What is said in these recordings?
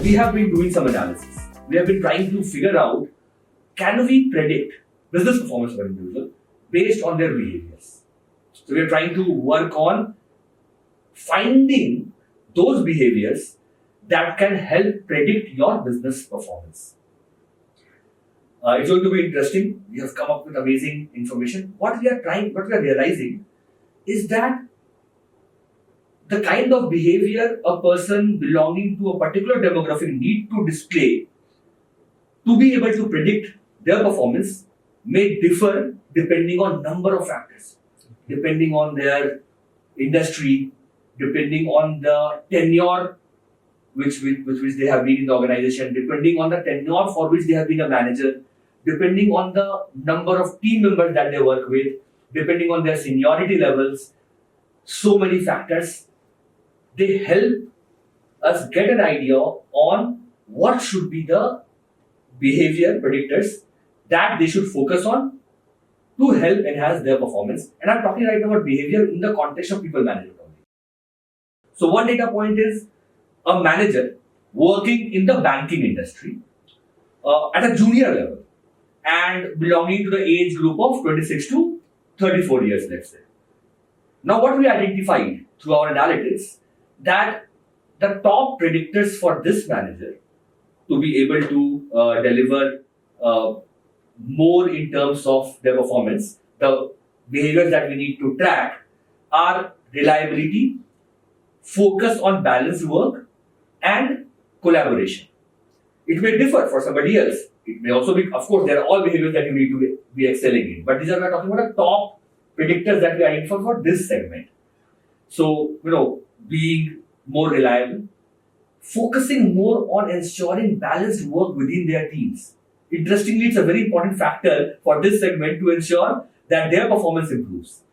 we have been doing some analysis. We have been trying to figure out, can we predict business performance of an individual based on their behaviors? So we are trying to work on finding those behaviors that can help predict your business performance. It's going to be interesting. We have come up with amazing information. What we are realizing is that the kind of behavior a person belonging to a particular demographic need to display to be able to predict their performance may differ depending on number of factors, depending on their industry, depending on the tenure which they have been in the organization, depending on the tenure for which they have been a manager, depending on the number of team members that they work with, depending on their seniority levels. So many factors. They help us get an idea on what should be the behavior predictors that they should focus on to help enhance their performance. And I'm talking right now about behavior in the context of people management only. So one data point is a manager working in the banking industry at a junior level and belonging to the age group of 26 to 34 years, let's say. Now what we identified through our analytics, that the top predictors for this manager to be able to deliver more in terms of their performance, the behaviors that we need to track are reliability, focus on balanced work, and collaboration. It may differ for somebody else. It may also be, of course, there are all behaviors that you need to be excelling in. But these are, we're talking about the top predictors that we identify for this segment. So, being more reliable, focusing more on ensuring balanced work within their teams. Interestingly, it's a very important factor for this segment to ensure that their performance improves.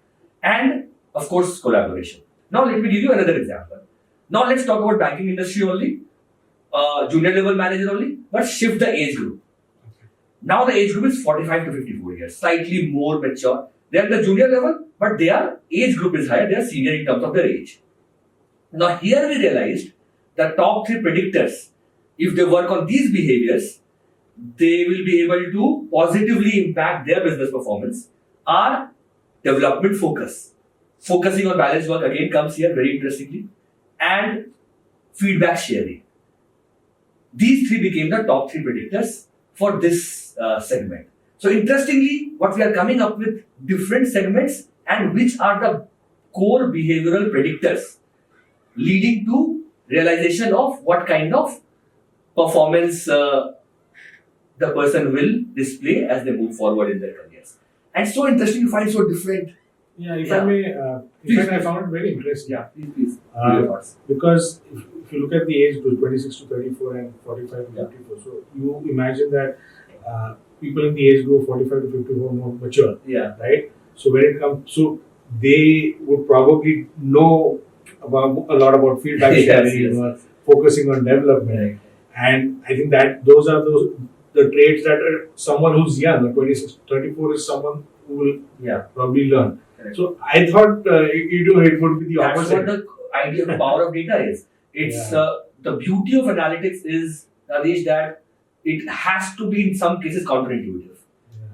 And, of course, collaboration. Now, let me give you another example. Now, let's talk about banking industry only, junior level manager only, but shift the age group. Now, the age group is 45 to 54 years, slightly more mature. They are at the junior level, but their age group is higher. They are senior in terms of their age. Now, here we realized the top three predictors, if they work on these behaviors, they will be able to positively impact their business performance, are development focus. Focusing on balanced work again comes here very interestingly, and feedback sharing. These three became the top three predictors for this segment. So interestingly, what we are coming up with different segments and which are the core behavioral predictors leading to realization of what kind of performance the person will display as they move forward in their careers. And so interesting to find so different. Yeah, if I may, I found it very interesting. Yeah, please. Because if you look at the age group 26 to 34 and 45 to 54, so you imagine that people in the age group 45 to 54 are more mature, right? So when it comes, so they would probably know about a lot about feedback sharing or focusing on development, and I think that those are the traits that are someone who's young. 26 to 34 is someone who will probably learn. Correct. So I thought it would be the opposite. That's what the idea of the power of data is. It's the beauty of analytics is, Radhish, that it has to be in some cases counterintuitive.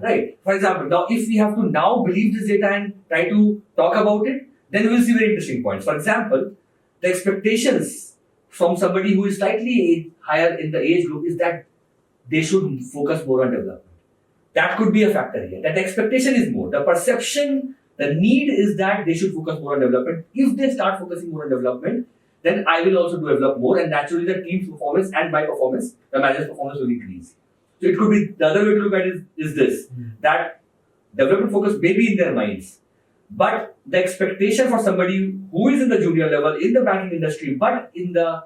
Right? For example, now if we have to now believe this data and try to talk about it, then we will see very interesting points. For example, the expectations from somebody who is slightly higher in the age group is that they should focus more on development. That could be a factor here. That the expectation is more. The perception, the need is that they should focus more on development. If they start focusing more on development, then I will also develop more, and naturally the team's performance and my performance, the manager's performance will increase. So it could be, the other way to look at it is this, that development focus may be in their minds, but the expectation for somebody who is in the junior level in the banking industry, but in the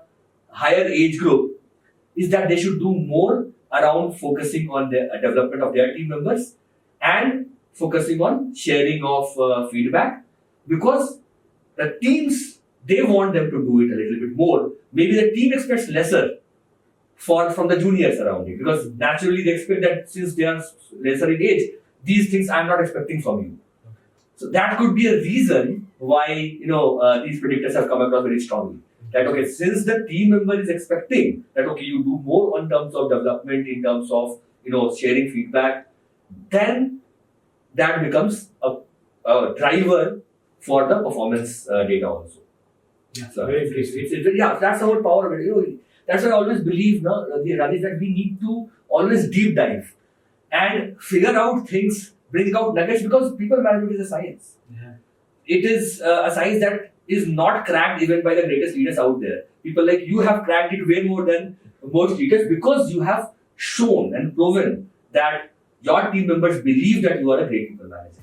higher age group, is that they should do more around focusing on the development of their team members and focusing on sharing of feedback, because the teams, they want them to do it a little bit more. Maybe the team expects lesser from the juniors around it, because naturally they expect that since they are lesser in age, these things I'm not expecting from you. So that could be a reason why these predictors have come across very strongly. That okay, since the team member is expecting that okay, you do more on terms of development, in terms of sharing feedback, then that becomes a driver for the performance data also. Yeah, So very interesting. that's the whole power of it. That's why I always believe, Radhish, that we need to always deep dive and figure out things, bring out nuggets, because people management is a science. Yeah. It is a science that is not cracked even by the greatest leaders out there. People like you have cracked it way more than most leaders, because you have shown and proven that your team members believe that you are a great people manager.